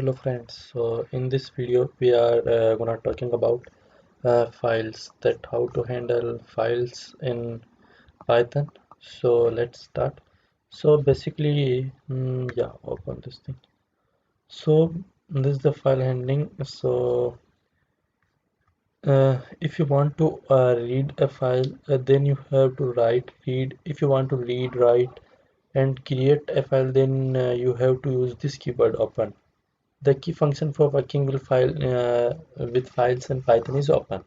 Hello friends, so in this video we are gonna talking about files, that how to handle files in Python. So let's start. So basically, yeah, open this thing. So this is the file handling. So if you want to read a file, then you have to write read. If you want to read, write, and create a file, then you have to use this keyword open. The key function for working with files in Python is open.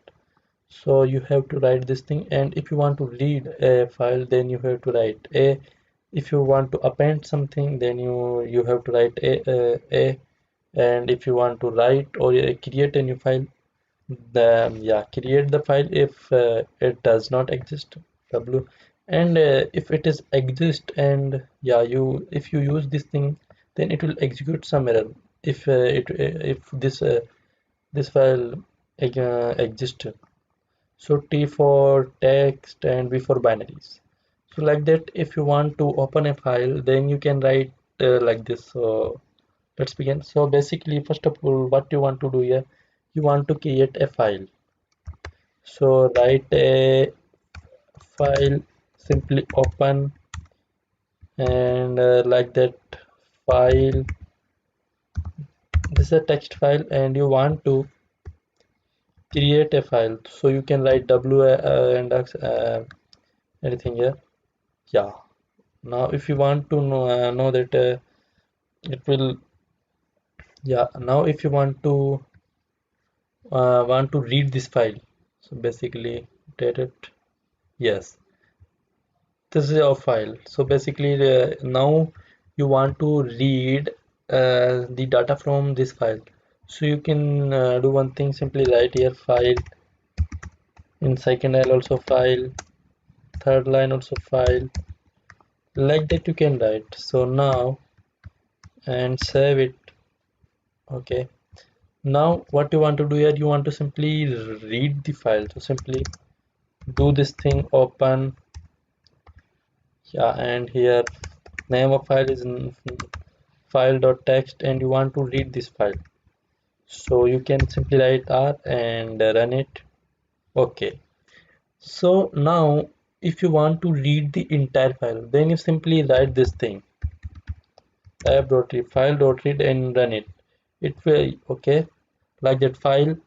So you have to write this thing, and if you want to read a file, then you have to write a. If you want to append something, then you have to write a. And if you want to write or create a new file, then yeah, create the file if it does not exist, w. And if it is exist, and yeah, if you use this thing, then it will execute some error if this file exists. So T for text and B for binaries. So like that, if you want to open a file, then you can write like this. So let's begin. So basically, first of all, what you want to do here, you want to create a file. So write a file, simply open, and like that file. This is a text file, and you want to create a file. So you can write w and x, anything here. Yeah. Now if you want to know that it will, yeah. Now if you want to read this file, so basically date it. Yes, this is your file. So basically now you want to read the data from this file. So you can do one thing, simply write here file, in second line also file, third line also file, like that you can write. So now, and save it. Okay, now what you want to do here, you want to simply read the file. So simply do this thing, open, yeah, and here name of file is file.txt, and you want to read this file. So you can simply write R and run it. Okay, so now if you want to read the entire file, then you simply write this thing app.read file.read and run it. It will, okay, like that file,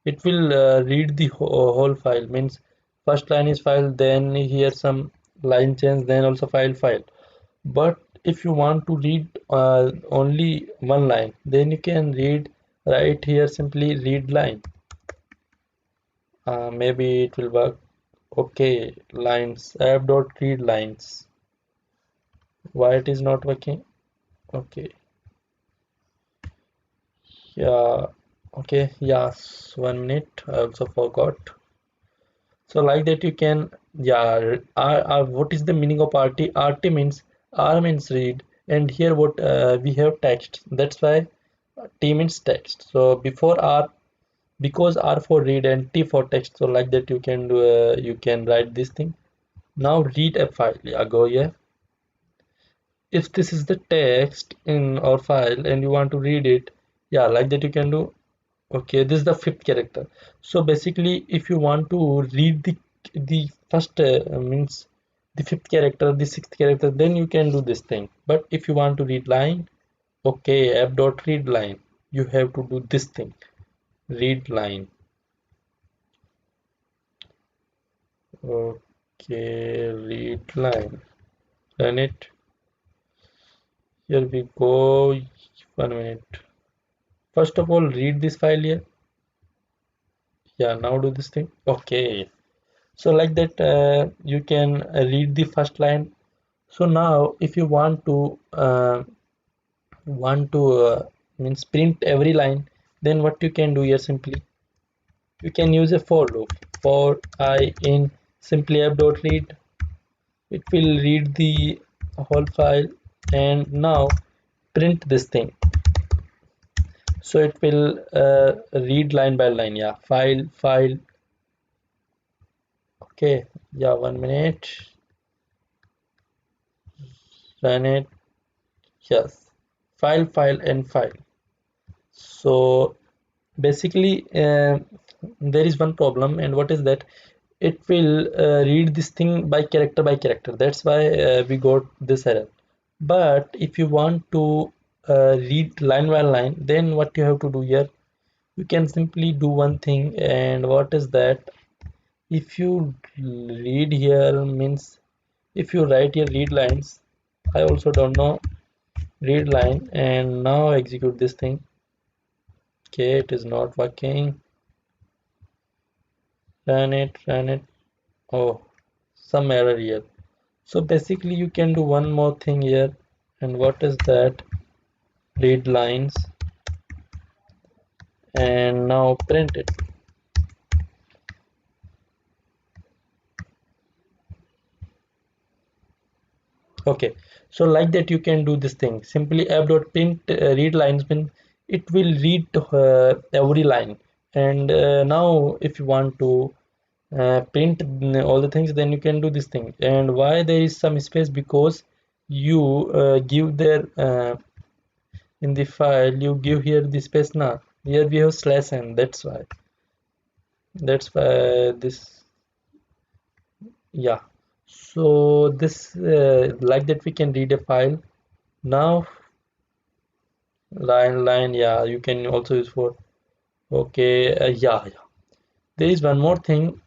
it will read the whole file. Means first line is file, then here some line change, then also file. But if you want to read only one line, then you can read right here, simply read line. Maybe it will work. Okay, lines, app.read lines. Why it is not working? Okay, yeah, okay, yes, 1 minute, I also forgot. So like that you can, yeah, what is the meaning of RT means, R means read, and here what we have text, that's why T means text. So before R, because R for read and T for text, so like that you can do you can write this thing. Now read a file. Yeah, go here. If this is the text in our file and you want to read it, yeah, like that you can do. Okay, this is the fifth character. So basically, if you want to read the first means the fifth character, the sixth character, then you can do this thing. But if you want to read line, okay, app dot read line, you have to do this thing, read line. Okay, read line. Run it. Here we go. 1 minute. First of all, read this file here. Yeah, now do this thing. Okay. So like that, you can read the first line. So now, if you want to means print every line, then what you can do here, simply you can use a for loop. For I in simply app dot read, it will read the whole file, and now print this thing. So it will read line by line. Yeah, file. Okay, yeah, 1 minute. Run it. Yes, file and file. So basically there is one problem, and what is that? It will read this thing by character. That's why we got this error. But if you want to read line by line, then what you have to do here, you can simply do one thing. And what is that? If you read here means, if you write here read lines, I also don't know, read line, and now execute this thing. Okay, it is not working. Run it. Oh, some error here. So basically you can do one more thing here, and what is that? Read lines, and now print it. Okay, so like that you can do this thing. Simply app.print read lines mean it will read every line. And now if you want to print all the things, then you can do this thing. And why there is some space? Because you give there in the file, you give here the space. Now here we have slash n, that's why this, yeah. So this like that we can read a file. Now line, yeah, you can also use for, okay, yeah, there is one more thing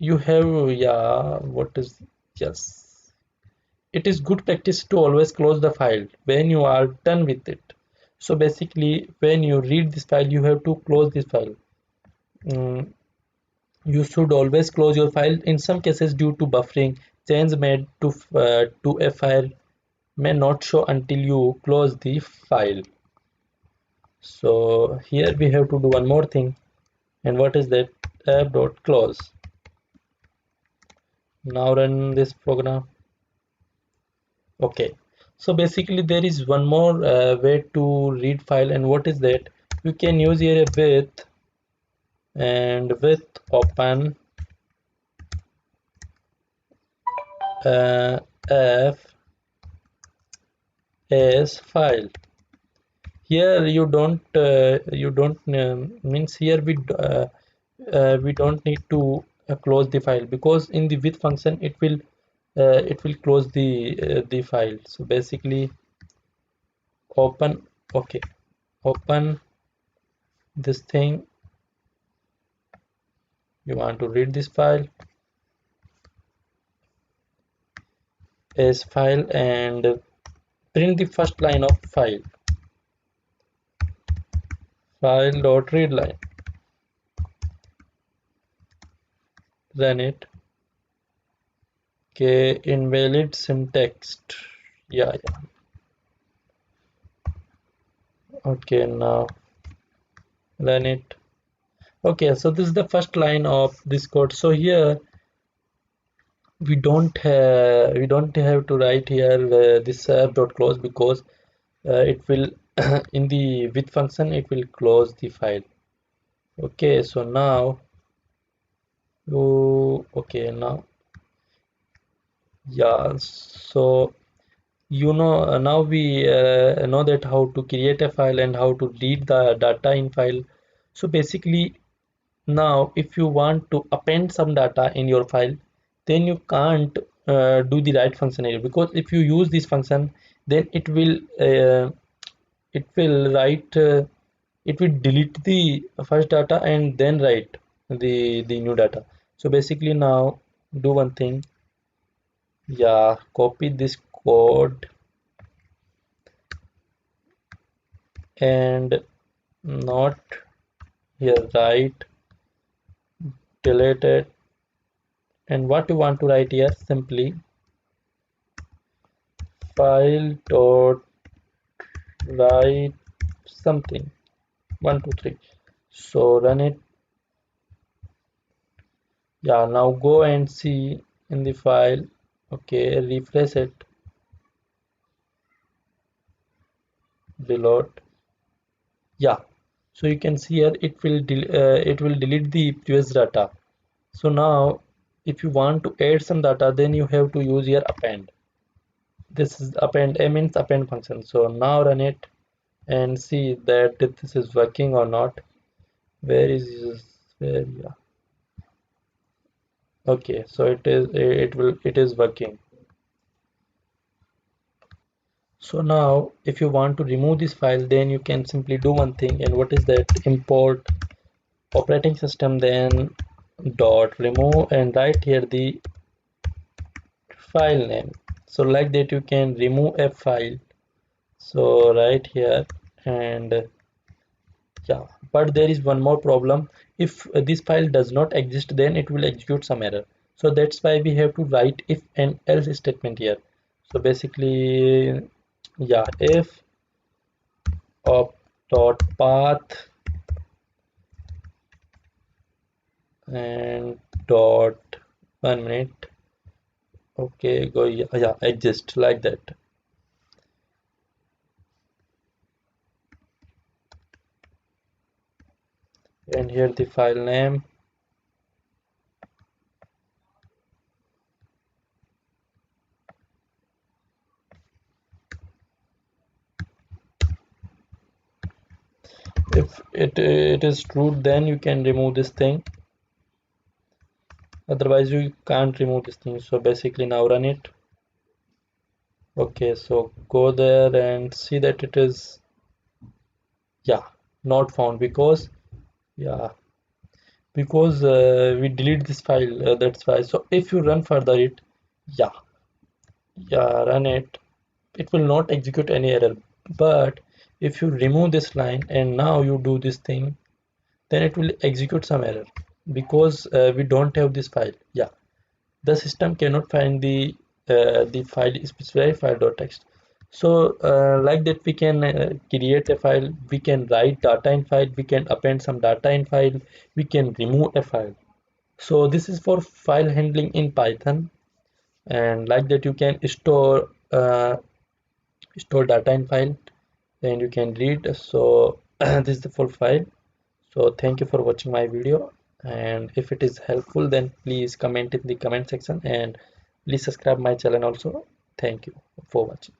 you have, yeah, what is, yes, it is good practice to always close the file when you are done with it. So basically when you read this file, you have to close this file. Mm, you should always close your file. In some cases, due to buffering, change made to a file may not show until you close the file. So here we have to do one more thing, and what is that? App.close. Now run this program. Okay, so basically there is one more way to read file, and what is that? You can use here a with, and with open f as file. Here you don't means here we don't need to close the file, because in the with function it will close the file. So basically open, okay, open this thing. You want to read this file as file, and print the first line of file dot read line. Run it. Okay, invalid syntax. Yeah. Okay, now run it. Okay, so this is the first line of this code. So here we don't have to write here this app.close, because it will in the with function it will close the file. Okay, so now okay, now, yeah, so now we know that how to create a file and how to read the data in file. So basically now if you want to append some data in your file, then you can't do the write function here, because if you use this function, then it will write it will delete the first data and then write the new data. So basically now do one thing, yeah, copy this code and not here, write, delete it. And what you want to write here, simply file dot write something, 1 2 3. So run it. Yeah, now go and see in the file. Okay, refresh it, reload. Yeah, so you can see here it will delete the previous data. So now if you want to add some data, then you have to use here append. This is append, a means append function. So now run it. and see that if this is working or not. Where is where? Yeah. Okay, so it is working. So now if you want to remove this file, then you can simply do one thing, and what is that? Import operating system, then dot remove, and write here the file name. So like that you can remove a file. So right here, and yeah, but there is one more problem. If this file does not exist, then it will execute some error. So that's why we have to write if and else statement here. So basically, yeah, if op dot path and dot 1 minute. Okay, go, yeah, yeah, exist like that. And here the file name. If it is true, then you can remove this thing. Otherwise you can't remove this thing. So basically now run it. Okay, so go there and see that it is, yeah, not found because, yeah, because we delete this file, that's why. So if you run further it, yeah, yeah, run it, it will not execute any error. But if you remove this line and now you do this thing, then it will execute some error because we don't have this file. Yeah, the system cannot find the file specified file.txt. So like that we can create a file, we can write data in file, we can append some data in file, we can remove a file. So this is for file handling in Python, and like that you can store data in file and you can read. So this is the full file. So thank you for watching my video, and if it is helpful then please comment in the comment section, and please subscribe my channel also. Thank you for watching.